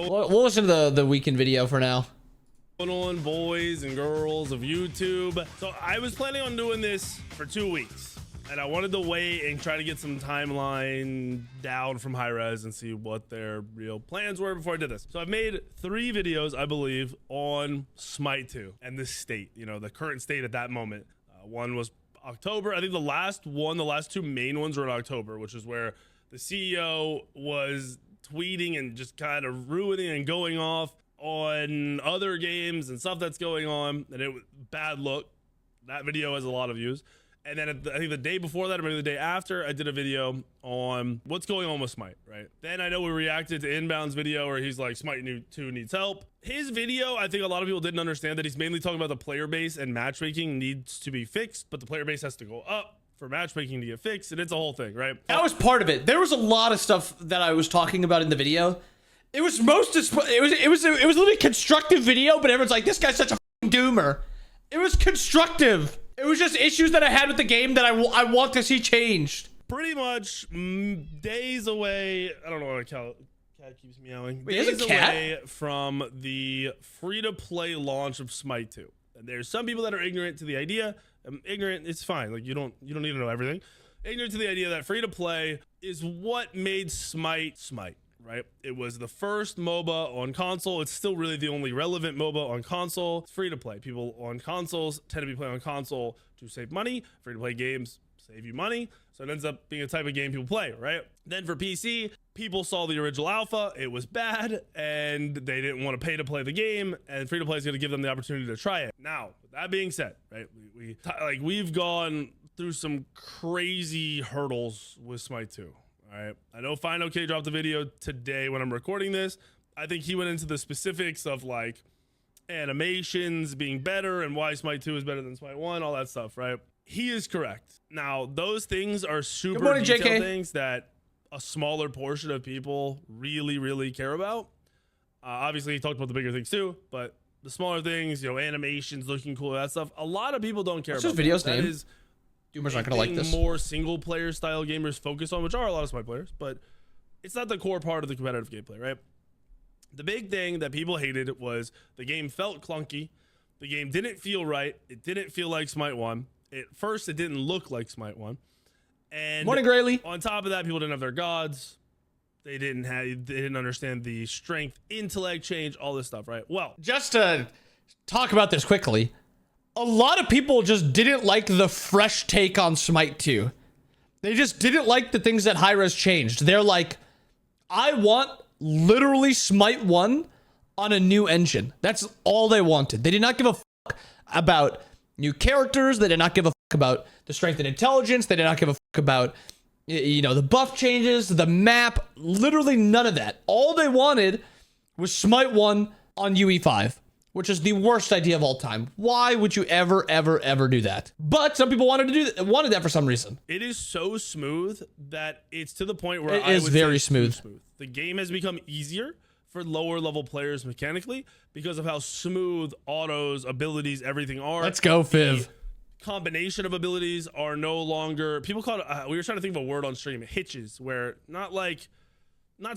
We'll listen to the weekend video for now. Going on, boys and girls of YouTube. So I was planning on doing this for 2 weeks, and I wanted to wait and try to get some timeline down from HI-REZ and see what their real plans were before I did this. So I've made 3 videos, I believe, on Smite 2 and the state, you know, the current state at that moment. One was October. I think the last 2 main ones were in October, which is where the CEO was tweeting and just kind of ruining and going off on other games and stuff that's going on, and it was bad look. That video has a lot of views. And then I think the day before that, or maybe the day after, I did a video on what's going on with Smite, right? Then I know we reacted to Inbound's video where he's like, Smite 2 needs help. His video, I think a lot of people didn't understand that he's mainly talking about the player base and matchmaking needs to be fixed, but the player base has to go up for matchmaking to get fixed, and it's a whole thing, right? That was part of it. There was a lot of stuff that I was talking about in the video. It was it was literally a constructive video, but everyone's like, this guy's such a doomer. It was constructive. It was just issues that I had with the game that I want to see changed. Pretty much days away. I don't know why cat keeps meowing. Wait, days is a cat? away from the free-to-play launch of Smite 2. And there's some people that are ignorant to the idea. Ignorant, it's fine. Like you don't need to know everything. Ignorant to the idea that free-to-play is what made Smite Smite. Right? It was the first MOBA on console. It's still really the only relevant MOBA on console. It's free to play. People on consoles tend to be playing on console to save money. Free to play games save you money. So it ends up being a type of game people play, right? Then for PC, people saw the original alpha. It was bad and they didn't want to pay to play the game, and free to play is going to give them the opportunity to try it. Now, with that being said, right? We've gone through some crazy hurdles with Smite 2. All right, I know Fine OK dropped the video today when I'm recording this. I think he went into the specifics of like animations being better and why Smite 2 is better than Smite 1, all that stuff, right? He is correct. Now, those things are super detailed things that a smaller portion of people really, really care about. Obviously, he talked about the bigger things too, but the smaller things, you know, animations looking cool, that stuff, a lot of people don't care about. What's his video's name? That is Doomers aren't gonna like this. More single player style gamers focus on, which are a lot of Smite players, but it's not the core part of the competitive gameplay, right? The big thing that people hated was the game felt clunky. The game didn't feel right. It didn't feel like Smite 1. At first, it didn't look like Smite 1. And Morning, Grayley. On top of that, people didn't have their gods. They didn't understand the strength, intellect change, all this stuff, right? Well, just to talk about this quickly, a lot of people just didn't like the fresh take on Smite 2. They just didn't like the things that HI-REZ changed. They're like, I want literally Smite 1 on a new engine. That's all they wanted. They did not give a fuck about new characters. They did not give a fuck about the strength and intelligence. They did not give a fuck about, you know, the buff changes, the map, literally none of that. All they wanted was Smite 1 on UE5. Which is the worst idea of all time. Why would you ever do that? But some people wanted that for some reason. It is so smooth that it's to the point where it is very smooth. The game has become easier for lower level players mechanically because of how smooth autos, abilities, everything are. Let's go, Fiv. The combination of abilities are no longer, people call it, we were trying to think of a word on stream, hitches, where not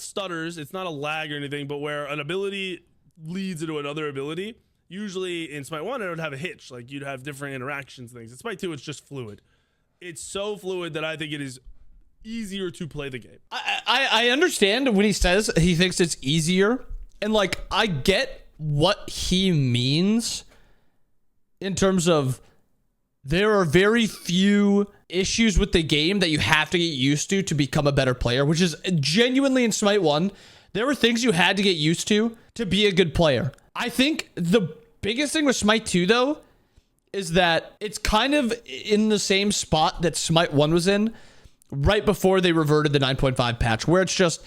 stutters, it's not a lag or anything, but where an ability leads into another ability. Usually in Smite 1 it would have a hitch, like you'd have different interactions, things. In Smite 2 it's just fluid. It's so fluid that I think it is easier to play the game. I understand when he says he thinks it's easier, and like I get what he means in terms of there are very few issues with the game that you have to get used to become a better player, which is genuinely in Smite 1 there were things you had to get used to be a good player. I think the biggest thing with Smite 2, though, is that it's kind of in the same spot that Smite 1 was in right before they reverted the 9.5 patch, where it's just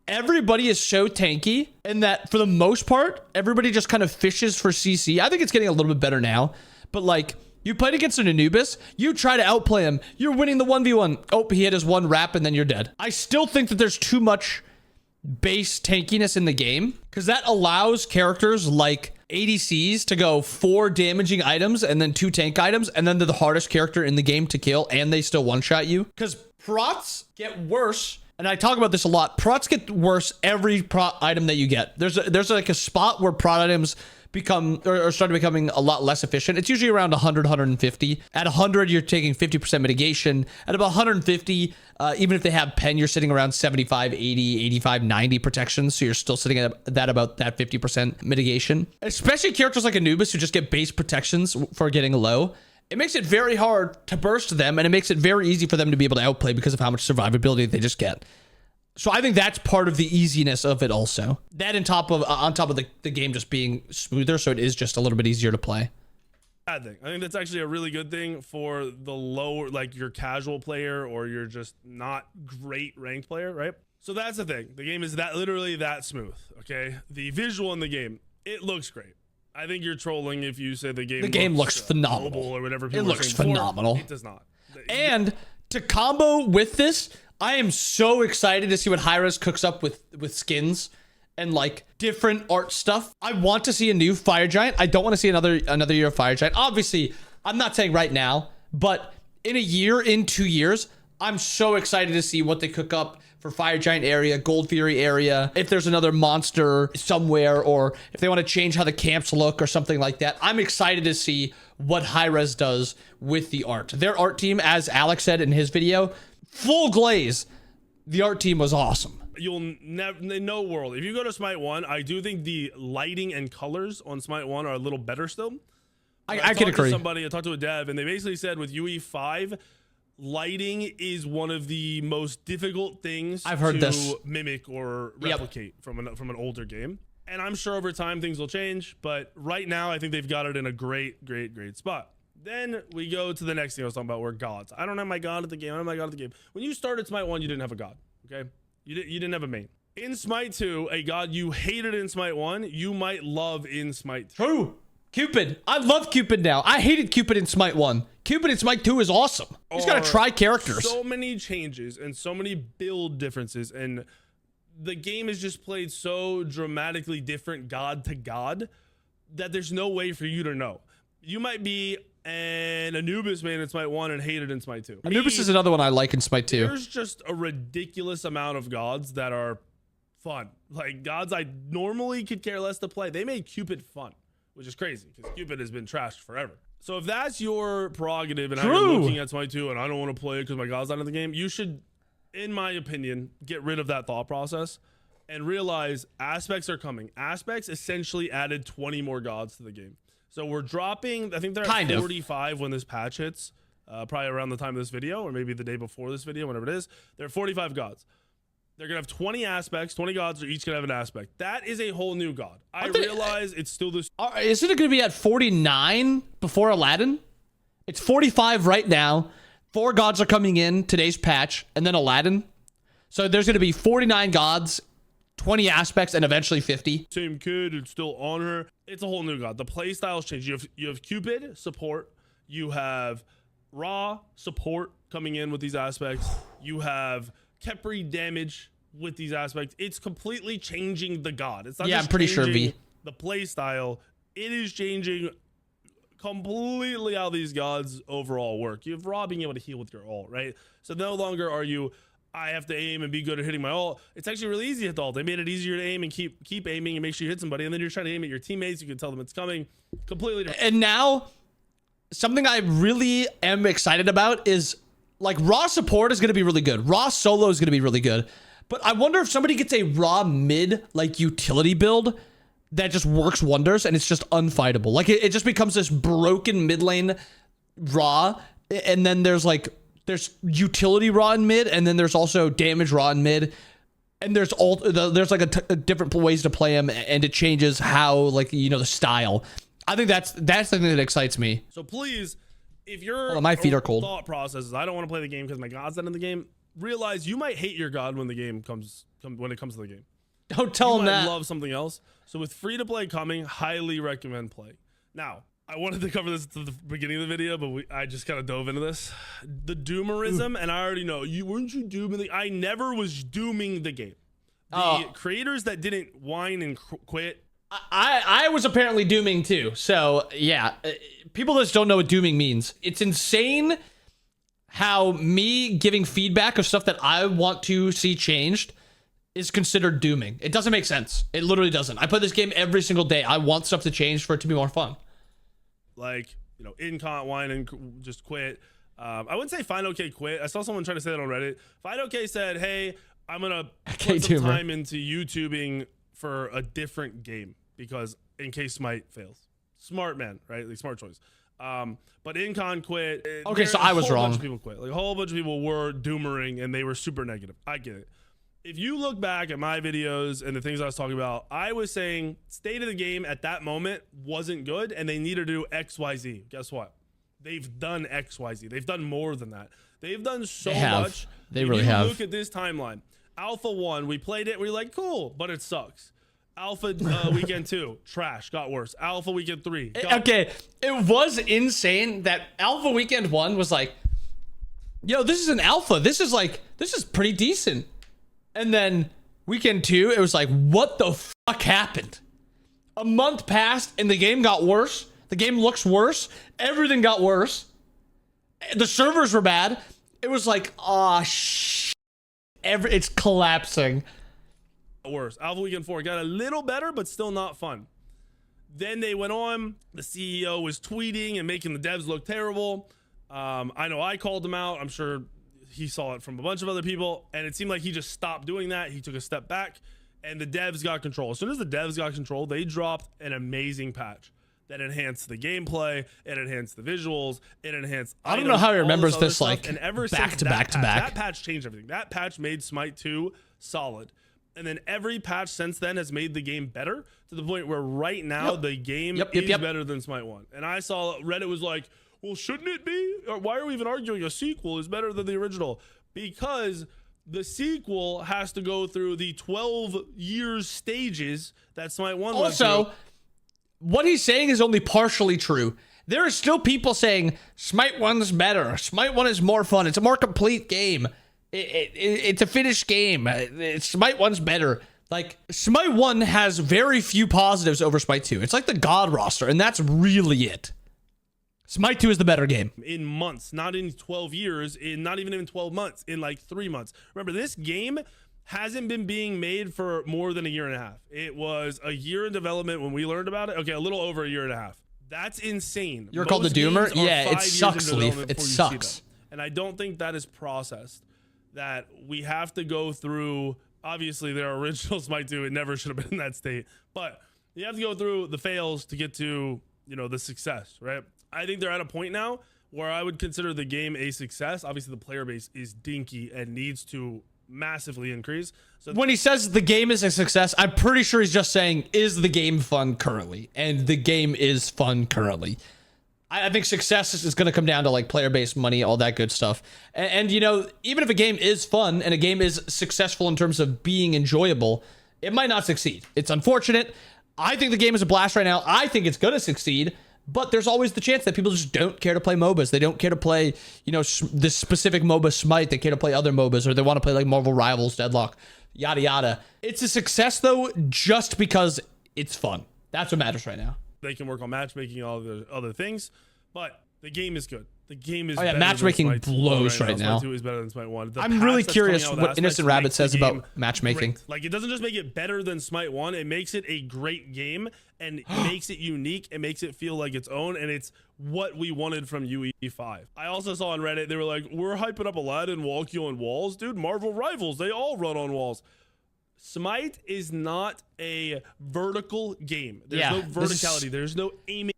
everybody is so tanky, and that for the most part, everybody just kind of fishes for CC. I think it's getting a little bit better now, but like, you played against an Anubis, you try to outplay him, you're winning the 1v1. Oh, he hit his one wrap, and then you're dead. I still think that there's too much base tankiness in the game, because that allows characters like ADCs to go 4 damaging items and then 2 tank items, and then they're the hardest character in the game to kill, and they still one-shot you. Because prots get worse and I talk about this a lot, prots get worse every prot item that you get. There's like a spot where prot items become or start becoming a lot less efficient. It's usually around 100, 150. At 100, you're taking 50% mitigation. At about 150, even if they have pen, you're sitting around 75, 80, 85, 90 protections. So you're still sitting at that about that 50% mitigation. Especially characters like Anubis who just get base protections for getting low. It makes it very hard to burst them, and it makes it very easy for them to be able to outplay because of how much survivability they just get. So I think that's part of the easiness of it also. That on top of the game just being smoother, so it is just a little bit easier to play. I think that's actually a really good thing for the lower, like your casual player or you're just not great ranked player, right? So that's the thing. The game is literally that smooth, okay? The visual in the game, it looks great. I think you're trolling if you say the game looks phenomenal or whatever. It looks phenomenal. It does not. And to combo with this, I am so excited to see what HI-REZ cooks up with skins and like different art stuff. I want to see a new Fire Giant. I don't want to see another year of Fire Giant. Obviously, I'm not saying right now, but in a year, in 2 years, I'm so excited to see what they cook up for Fire Giant area, Gold Fury area, if there's another monster somewhere, or if they want to change how the camps look or something like that. I'm excited to see what HI-REZ does with the art. Their art team, as Alex said in his video, full glaze. The art team was awesome. You'll never, in no world, if you go to Smite 1, I do think the lighting and colors on Smite 1 are a little better still. I can agree. I talked to a dev, and they basically said with UE5, lighting is one of the most difficult things I've heard to mimic or replicate from an older game. And I'm sure over time things will change, but right now I think they've got it in a great spot. Then we go to the next thing I was talking about, where gods. I don't have my god at the game. I don't have my god at the game. When you started Smite 1, you didn't have a god, okay? You didn't have a main. In Smite 2, a god you hated in Smite 1, you might love in Smite 2. True. Cupid. I love Cupid now. I hated Cupid in Smite 1. Cupid in Smite 2 is awesome. You just gotta try characters. So many changes and so many build differences, and the game is just played so dramatically different god to god that there's no way for you to know. You might be an Anubis main in Smite 1 and hate it in Smite 2. Anubis is another one I like in Smite 2. There's just a ridiculous amount of gods that are fun. Like gods I normally could care less to play. They made Cupid fun, which is crazy because Cupid has been trashed forever. So if that's your prerogative and how you're looking at Smite 2 and I don't want to play it because my god's not in the game, you should, in my opinion, get rid of that thought process and realize aspects are coming. Aspects essentially added 20 more gods to the game. So we're dropping, I think they're at 45 when this patch hits, probably around the time of this video, or maybe the day before this video, whenever it is. They're 45 gods. They're going to have 20 aspects. 20 gods are each going to have an aspect. That is a whole new god. I realize it's still this. Isn't it going to be at 49 before Aladdin? It's 45 right now. 4 gods are coming in today's patch, and then Aladdin. So there's going to be 49 gods, 20 aspects, and eventually 50. Same kid, it's still on her. It's a whole new god. The play styles change. You have Cupid support. You have Ra support coming in with these aspects. You have Kepri damage with these aspects. It's completely changing the god. It's not just I'm pretty sure V. The play style. It is changing completely how these gods overall work. You have Ra being able to heal with your ult, right? So no longer are you, I have to aim and be good at hitting my ult. It's actually really easy to hit the ult. They made it easier to aim and keep aiming and make sure you hit somebody, and then you're trying to aim at your teammates. You can tell them it's coming. Completely different. And now, something I really am excited about is, like, Raw support is going to be really good. Raw solo is going to be really good. But I wonder if somebody gets a Raw mid, like, utility build that just works wonders and it's just unfightable. Like, it just becomes this broken mid lane Raw, and then there's utility Raw in mid, and then there's also damage Raw in mid, and there's like a different ways to play him, and it changes how, like, you know, the style. I think that's the thing that excites me. So please, if your my feet are cold. Thought process is I don't want to play the game because my god's not in the game, realize you might hate your god when the game comes when it comes to the game. Don't tell them that. Love something else. So with free to play coming, highly recommend play. Now, I wanted to cover this at the beginning of the video, but I just kind of dove into this. The doomerism, and I already know weren't you dooming? I never was dooming the game. The creators that didn't whine and quit. I was apparently dooming too. So yeah, people just don't know what dooming means. It's insane how me giving feedback of stuff that I want to see changed is considered dooming. It doesn't make sense. It literally doesn't. I play this game every single day. I want stuff to change for it to be more fun. Like, you know, Incont whine and just quit. I wouldn't say Find OK quit. I saw someone try to say that on Reddit. Find OK said, hey, I'm going to put some time into YouTubing for a different game because in case Smite fails. Smart man, right? Like, smart choice. But Incon quit. Okay, so I was wrong. A whole bunch of people quit. Like, a whole bunch of people were doomering and they were super negative. I get it. If you look back at my videos and the things I was talking about, I was saying state of the game at that moment wasn't good and they needed to do XYZ. Guess what? They've done XYZ. They've done more than that. They've done so much. They really have. Look at this timeline. Alpha 1, we played it. We're like, cool, but it sucks. Alpha Weekend 2, trash, got worse. Alpha Weekend 3. Okay, it was insane that Alpha Weekend 1 was like, yo, this is an alpha. This is pretty decent. And then Weekend 2, it was like, what the fuck happened? A month passed and the game got worse. The game looks worse. Everything got worse. The servers were bad. It was like, oh shit. It's collapsing. Worse. Alpha Weekend 4 got a little better, but still not fun. Then they went on. The CEO was tweeting and making the devs look terrible. I know I called him out. I'm sure he saw it from a bunch of other people, and it seemed like he just stopped doing that. He took a step back, and the devs got control. As soon as the devs got control, they dropped an amazing patch that enhanced the gameplay, it enhanced the visuals, it enhanced I don't know how he remembers this stuff. like and ever back to back to back. That patch changed everything. That patch made Smite 2 solid. And then every patch since then has made the game better to the point where right now the game is better than Smite 1. And I saw Reddit was like, well, shouldn't it be? Or why are we even arguing a sequel is better than the original? Because the sequel has to go through the 12 years stages that Smite 1 went through. Also, what he's saying is only partially true. There are still people saying Smite 1 is better. Smite 1 is more fun. It's a more complete game. It's a finished game. Smite 1's better. Like, Smite 1 has very few positives over Smite 2. It's like the God roster, and that's really it. Smite 2 is the better game. In months, not in 12 years, not even in 12 months, in like 3 months. Remember, this game hasn't been being made for more than a year and a half. It was a year in development when we learned about it. Okay, a little over a year and a half. That's insane. You're called the Doomer? Yeah, it sucks, Leaf. It sucks. And I don't think that is processed. That we have to go through, obviously their original Smite 2, it never should have been in that state, but you have to go through the fails to get to, you know, the success, right? I think they're at a point now where I would consider the game a success. Obviously the player base is dinky and needs to massively increase. So when he says the game is a success, I'm pretty sure he's just saying, is the game fun currently? And the game is fun currently. I think success is going to come down to like player base, money, all that good stuff. And, you know, even if a game is fun and a game is successful in terms of being enjoyable, it might not succeed. It's unfortunate. I think the game is a blast right now. I think it's going to succeed, but there's always the chance that people just don't care to play MOBAs. They don't care to play, you know, this specific MOBA Smite. They care to play other MOBAs, or they want to play like Marvel Rivals, Deadlock, yada, yada. It's a success though, just because it's fun. That's what matters right now. They can work on matchmaking and all the other things, but the game is good. The game is better matchmaking than blows right now. Smite 2 is better than Smite 1. I'm really curious what Innocent Rabbit says about matchmaking. Great. Like, it doesn't just make it better than Smite 1, it makes it a great game and makes it unique and makes it feel like its own, and it's what we wanted from UE5. I also saw on Reddit, they were like, we're hyping up Aladdin walking on walls. Dude, Marvel Rivals, they all run on walls. Smite is not a vertical game. There's no verticality. There's no aiming.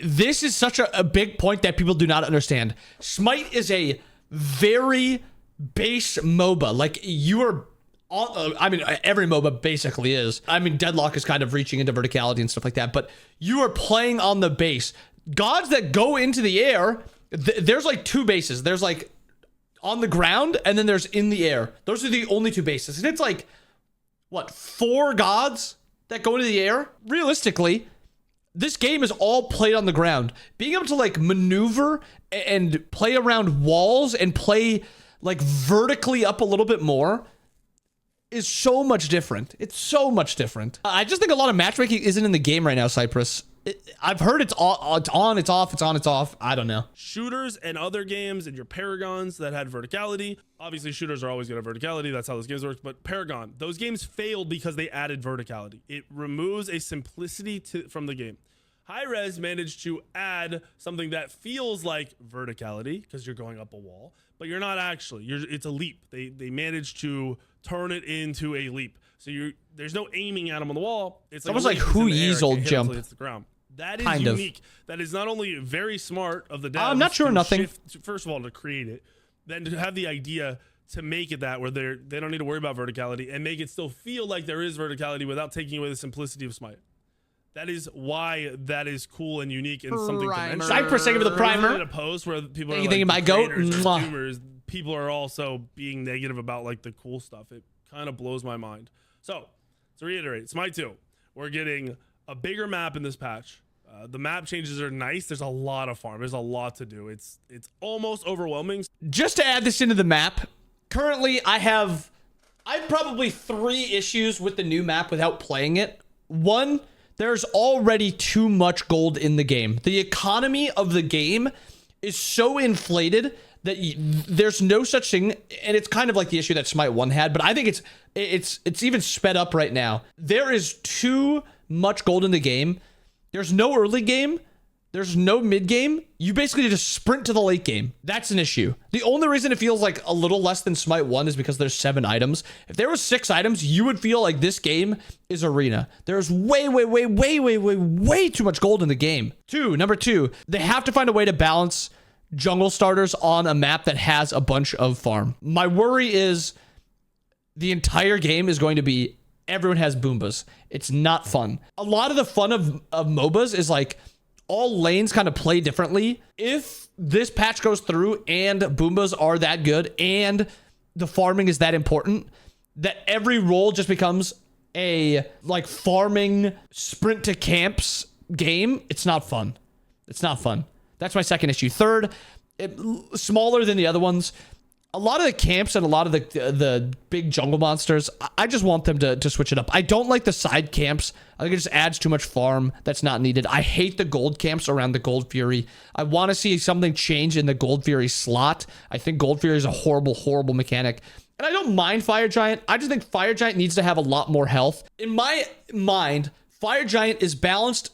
This is such a big point that people do not understand. Smite is a very base MOBA. Like, you are... I mean, every MOBA basically is. I mean, Deadlock is kind of reaching into verticality and stuff like that, but you are playing on the base. Gods that go into the air, there's like 2 bases. There's like on the ground, and then there's in the air. Those are the only 2 bases. And it's like... what, 4 gods that go into the air? Realistically, this game is all played on the ground. Being able to like maneuver and play around walls and play like vertically up a little bit more is so much different. It's so much different. I just think a lot of matchmaking isn't in the game right now, Cypress. I've heard it's on, it's off, it's on, it's off. I don't know. Shooters and other games and your Paragons that had verticality. Obviously, shooters are always going to have verticality. That's how those games work. But Paragon, those games failed because they added verticality. It removes a simplicity from the game. HI-REZ managed to add something that feels like verticality because you're going up a wall, but you're not actually. It's a leap. They managed to turn it into a leap. So there's no aiming at them on the wall. It's almost like Hu-Yi's old jump. It's the ground. That is kind unique. That is not only very smart of the devs. I'm not sure nothing. First of all, to create it, then to have the idea to make it that where they don't need to worry about verticality and make it still feel like there is verticality without taking away the simplicity of Smite. That is why that is cool and unique and something to mention. Side for a second of the primer. In a post where people are you thinking my goat? People are also being negative about like the cool stuff. It kind of blows my mind. So to reiterate, Smite 2, we're getting a bigger map in this patch. The map changes are nice. There's a lot of farm. There's a lot to do. It's almost overwhelming. Just to add this into the map, currently I have probably 3 issues with the new map without playing it. 1, there's already too much gold in the game. The economy of the game is so inflated that there's no such thing, and it's kind of like the issue that Smite 1 had, but I think it's even sped up right now. There is too much gold in the game. There's no early game. There's no mid game. You basically just sprint to the late game. That's an issue. The only reason it feels like a little less than Smite 1 is because there's 7 items. If there was 6 items, you would feel like this game is arena. There's way too much gold in the game. Number 2, they have to find a way to balance jungle starters on a map that has a bunch of farm. My worry is the entire game is going to be everyone has Boombas. It's not fun. A lot of the fun of MOBAs is like all lanes kind of play differently. If this patch goes through and Boombas are that good and the farming is that important, that every role just becomes a like farming sprint to camps game, it's not fun. It's not fun. That's my second issue. Third, smaller than the other ones. A lot of the camps and a lot of the big jungle monsters, I just want them to switch it up. I don't like the side camps. I think it just adds too much farm that's not needed. I hate the gold camps around the Gold Fury. I want to see something change in the Gold Fury slot. I think Gold Fury is a horrible mechanic. And I don't mind Fire Giant. I just think Fire Giant needs to have a lot more health. In my mind, Fire Giant is balanced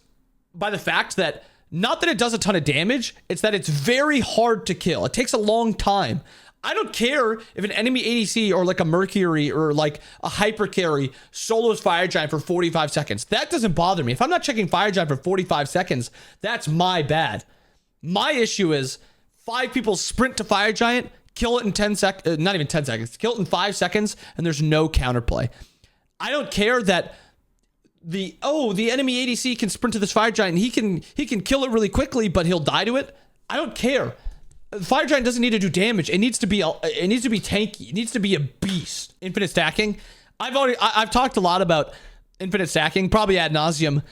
by the fact that not that it does a ton of damage, it's that it's very hard to kill. It takes a long time. I don't care if an enemy ADC or like a Mercury or like a Hyper Carry solos Fire Giant for 45 seconds. That doesn't bother me. If I'm not checking Fire Giant for 45 seconds, that's my bad. My issue is 5 people sprint to Fire Giant, kill it in 10 seconds, not even 10 seconds, kill it in 5 seconds, and there's no counterplay. I don't care that the enemy ADC can sprint to this Fire Giant and he can kill it really quickly, but he'll die to it. I don't care. Fire Giant doesn't need to do damage. It needs to be tanky. It needs to be a beast. Infinite stacking. I've talked a lot about infinite stacking, probably ad nauseum.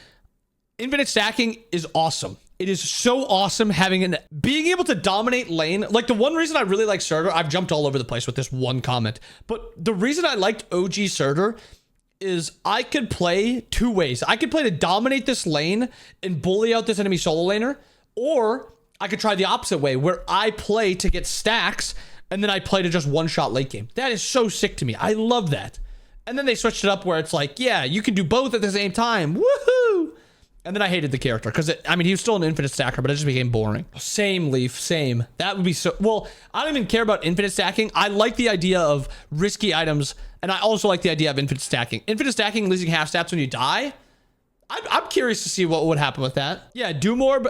Infinite stacking is awesome. It is so awesome being able to dominate lane. Like the one reason I really like Surtur, I've jumped all over the place with this one comment, but the reason I liked OG Surtur is I could play 2 ways. I could play to dominate this lane and bully out this enemy solo laner, or I could try the opposite way where I play to get stacks and then I play to just one-shot late game. That is so sick to me. I love that. And then they switched it up where it's like, yeah, you can do both at the same time. Woohoo! And then I hated the character because, he was still an infinite stacker, but it just became boring. Same, Leaf, same. That would be so... Well, I don't even care about infinite stacking. I like the idea of risky items, and I also like the idea of infinite stacking. Infinite stacking, losing half stats when you die. I'm curious to see what would happen with that. Yeah, Doomorb,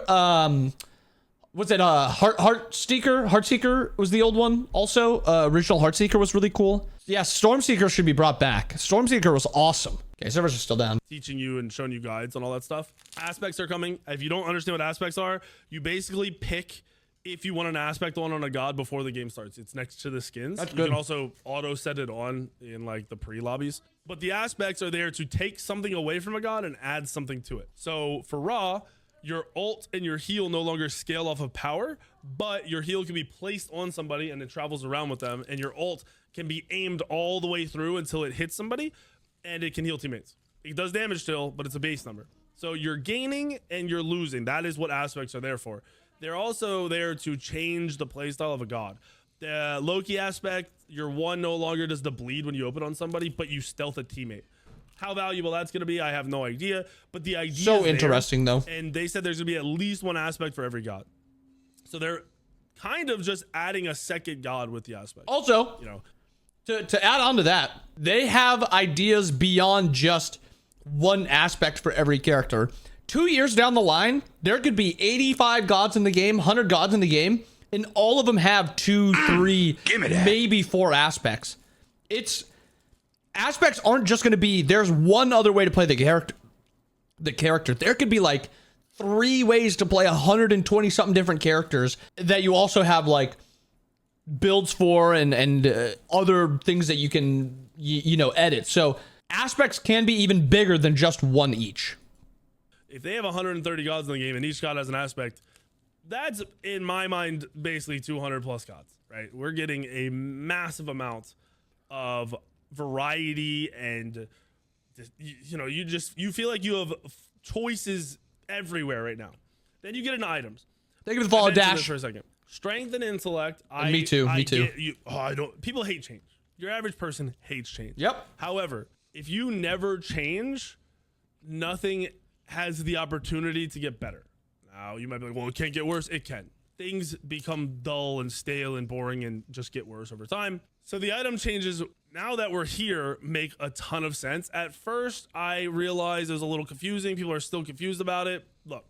what's that? Heartseeker was the old one. Also, original Heartseeker was really cool. Yeah, Stormseeker should be brought back. Stormseeker was awesome. Okay, servers are still down. Teaching you and showing you guides on all that stuff. Aspects are coming. If you don't understand what aspects are, you basically pick if you want an aspect on a god before the game starts. It's next to the skins. That's you good. can also auto set it on in like the pre-lobbies. But the aspects are there to take something away from a god and add something to it. So for Ra, your ult and your heal no longer scale off of power, but your heal can be placed on somebody and it travels around with them, and your ult can be aimed all the way through until it hits somebody, and it can heal teammates. It does damage still, but it's a base number. So you're gaining and you're losing. That is what aspects are there for. They're also there to change the playstyle of a god. The Loki aspect, your one no longer does the bleed when you open on somebody, but you stealth a teammate. How valuable that's going to be, I have no idea. But the idea So is there, interesting, though. and they said there's going to be at least one aspect for every god. So they're kind of just adding a second god with the aspect. Also, You know, to add on to that, they have ideas beyond just one aspect for every character. 2 years down the line, there could be 85 gods in the game, 100 gods in the game, and all of them have 2, 3, maybe 4 aspects. Aspects aren't just going to be, there's one other way to play the character. There could be like 3 ways to play 120 something different characters that you also have like builds for and other things that you can you know edit. So aspects can be even bigger than just one each. if they have 130 gods in the game and each god has an aspect, that's in my mind basically 200 plus gods, right? We're getting a massive amount of variety, and you feel like you have choices everywhere right now. Then you get into items. Thank you for the follow, Dash. For a second. Strength and intellect. Me too. I don't. People hate change. Your average person hates change. Yep. However, if you never change, nothing has the opportunity to get better. Now you might be like, well, it can't get worse. It can. Things become dull and stale and boring and just get worse over time. So the item changes, now that we're here, make a ton of sense. At first, I realized it was a little confusing. People are still confused about it. Look,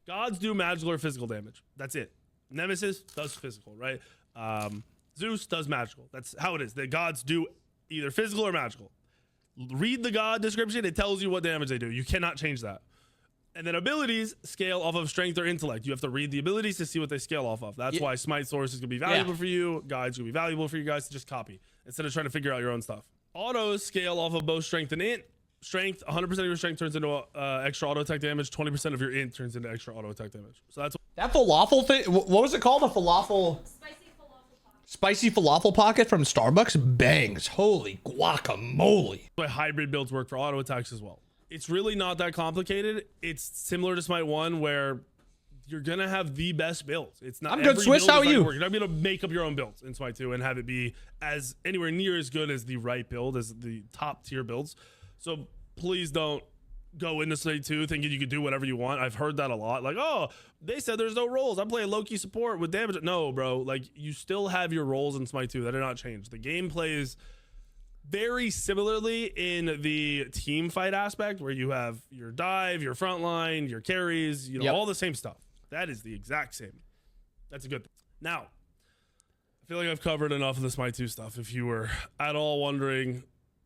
gods do magical or physical damage. That's it. Nemesis does physical, right? Zeus does magical. That's how it is. The gods do either physical or magical. Read the god description. It tells you what damage they do. You cannot change that. And then abilities scale off of strength or intellect. You have to read the abilities to see what they scale off of. That's why Smite source is going to be valuable for you. Guides going to be valuable for you guys to just copy instead of trying to figure out your own stuff. Autos scale off of both strength and int. Strength, 100% of your strength turns into extra auto attack damage. 20% of your int turns into extra auto attack damage. So that's that falafel thing. What was it called? A falafel. Spicy falafel pocket from Starbucks bangs. Holy guacamole. why hybrid builds work for auto attacks as well. It's really not that complicated. It's similar to Smite 1 where you're going to have the best builds. It's not. I'm good, Swiss. How are you? You're not going to make up your own builds in Smite 2 and have it be as anywhere near as good as the right build, as the top tier builds. So please don't go into Smite 2 thinking you can do whatever you want. I've heard that a lot. Like, oh, they said there's no roles. I'm playing low-key support with damage. No, bro. Like, you still have your roles in Smite 2 that are not changed. The game plays very similarly in the team fight aspect where you have your dive, your frontline, your carries, all the same stuff. That is the exact same. That's a good thing. Now, I feel like I've covered enough of the Smite 2 stuff. If you were at all wondering,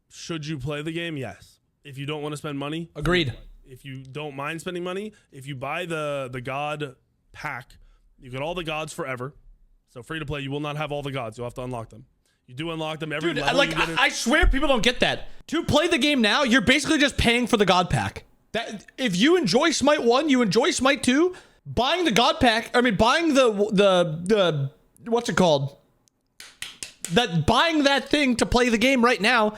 should you play the game? Yes. If you don't want to spend money, agreed. If you don't mind spending money, if you buy the god pack, you get all the gods forever. So free to play, you will not have all the gods. You'll have to unlock them. You do unlock them every level. Like, I swear people don't get that. To play the game now, you're basically just paying for the god pack. That if you enjoy Smite 1, you enjoy Smite 2, buying the god pack, buying the what's it called? Buying that thing to play the game right now,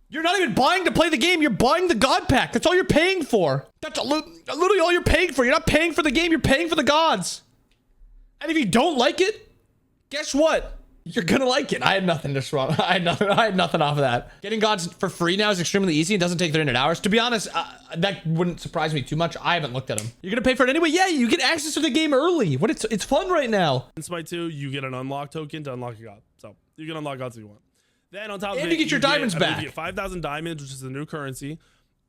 you're not even buying to play the game, you're buying the god pack. That's all you're paying for. That's literally all you're paying for. You're not paying for the game, you're paying for the gods. And if you don't like it, guess what? You're gonna like it. I had nothing I had nothing off of that. Getting gods for free now is extremely easy. It doesn't take 300 hours. To be honest, that wouldn't surprise me too much. I haven't looked at them. You're gonna pay for it anyway? Yeah, you get access to the game early. It's fun right now. In Smite 2, you get an unlock token to unlock a god. So you can unlock gods if you want. Then on top of it, you get your diamonds back. You get 5,000 diamonds, which is the new currency.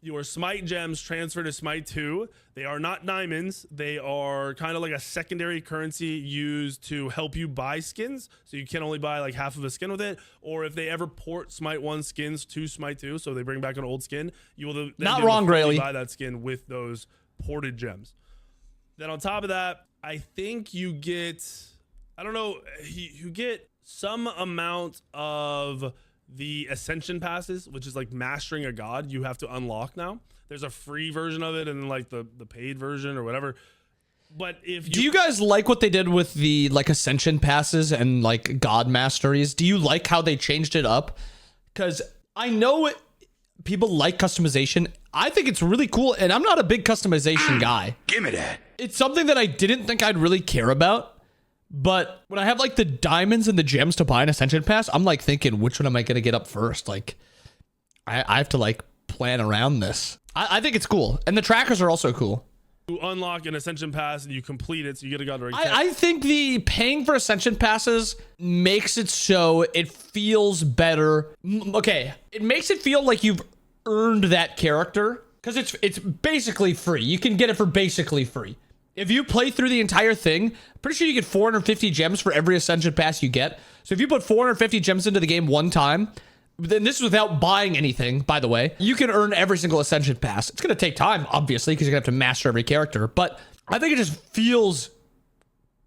Your Smite gems transfer to Smite 2. They are not diamonds. They are kind of like a secondary currency used to help you buy skins. So you can only buy like half of a skin with it. Or if they ever port Smite 1 skins to Smite 2, so they bring back an old skin, you will then not wrong, Grayley. Buy that skin with those ported gems. Then on top of that, I think you get, I don't know, you get some amount of the ascension passes, which is like mastering a god, you have to unlock now. There's a free version of it and then like the paid version or whatever. But if do you guys like what they did with the like ascension passes and like god masteries? Do you like how they changed it up? Because I know people like customization. I think it's really cool, and I'm not a big customization guy. Give me that. It's something that I didn't think I'd really care about, but when I have like the diamonds and the gems to buy an Ascension Pass, I'm like thinking, which one am I going to get up first? Like, I have to like plan around this. I think it's cool, and the trackers are also cool. You unlock an Ascension Pass and you complete it, so you get a god rank 10. I think the paying for Ascension Passes makes it so it feels better. Okay, it makes it feel like you've earned that character, because it's basically free. You can get it for basically free. If you play through the entire thing, I'm pretty sure you get 450 gems for every Ascension Pass you get. So if you put 450 gems into the game one time, then this is without buying anything, by the way, you can earn every single Ascension Pass. It's going to take time, obviously, because you're going to have to master every character, but I think it just feels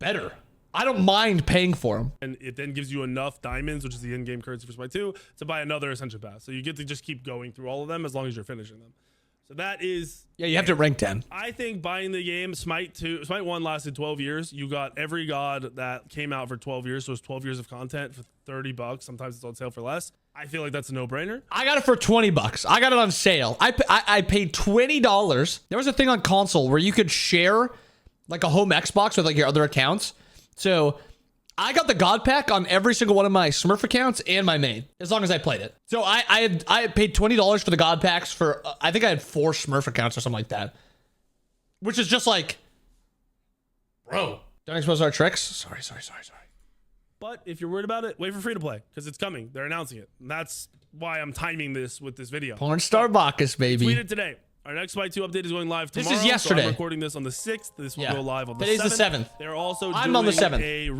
better. I don't mind paying for them. And it then gives you enough diamonds, which is the in-game currency for Smite 2, to buy another Ascension Pass. So you get to just keep going through all of them as long as you're finishing them. So that is... Yeah, you have to rank 10. I think buying the game, Smite 1 lasted 12 years. You got every god that came out for 12 years. So it's 12 years of content for $30. Sometimes it's on sale for less. I feel like that's a no-brainer. I got it for $20. I got it on sale. I paid $20. There was a thing on console where you could share like a home Xbox with like your other accounts. So I got the God Pack on every single one of my Smurf accounts and my main, as long as I played it. So I had paid $20 for the God Packs for, I think I had 4 Smurf accounts or something like that. Which is just like, bro, don't expose our tricks. Sorry. But if you're worried about it, wait for free to play, because it's coming. They're announcing it. And that's why I'm timing this with this video. Porn Star Bacchus, baby. Tweeted today. Our next Smite 2 update is going live tomorrow. This is yesterday. So I'm recording this on the 6th. This will go live on the 7th. Today's the 7th. They're also I'm doing on the 7th. a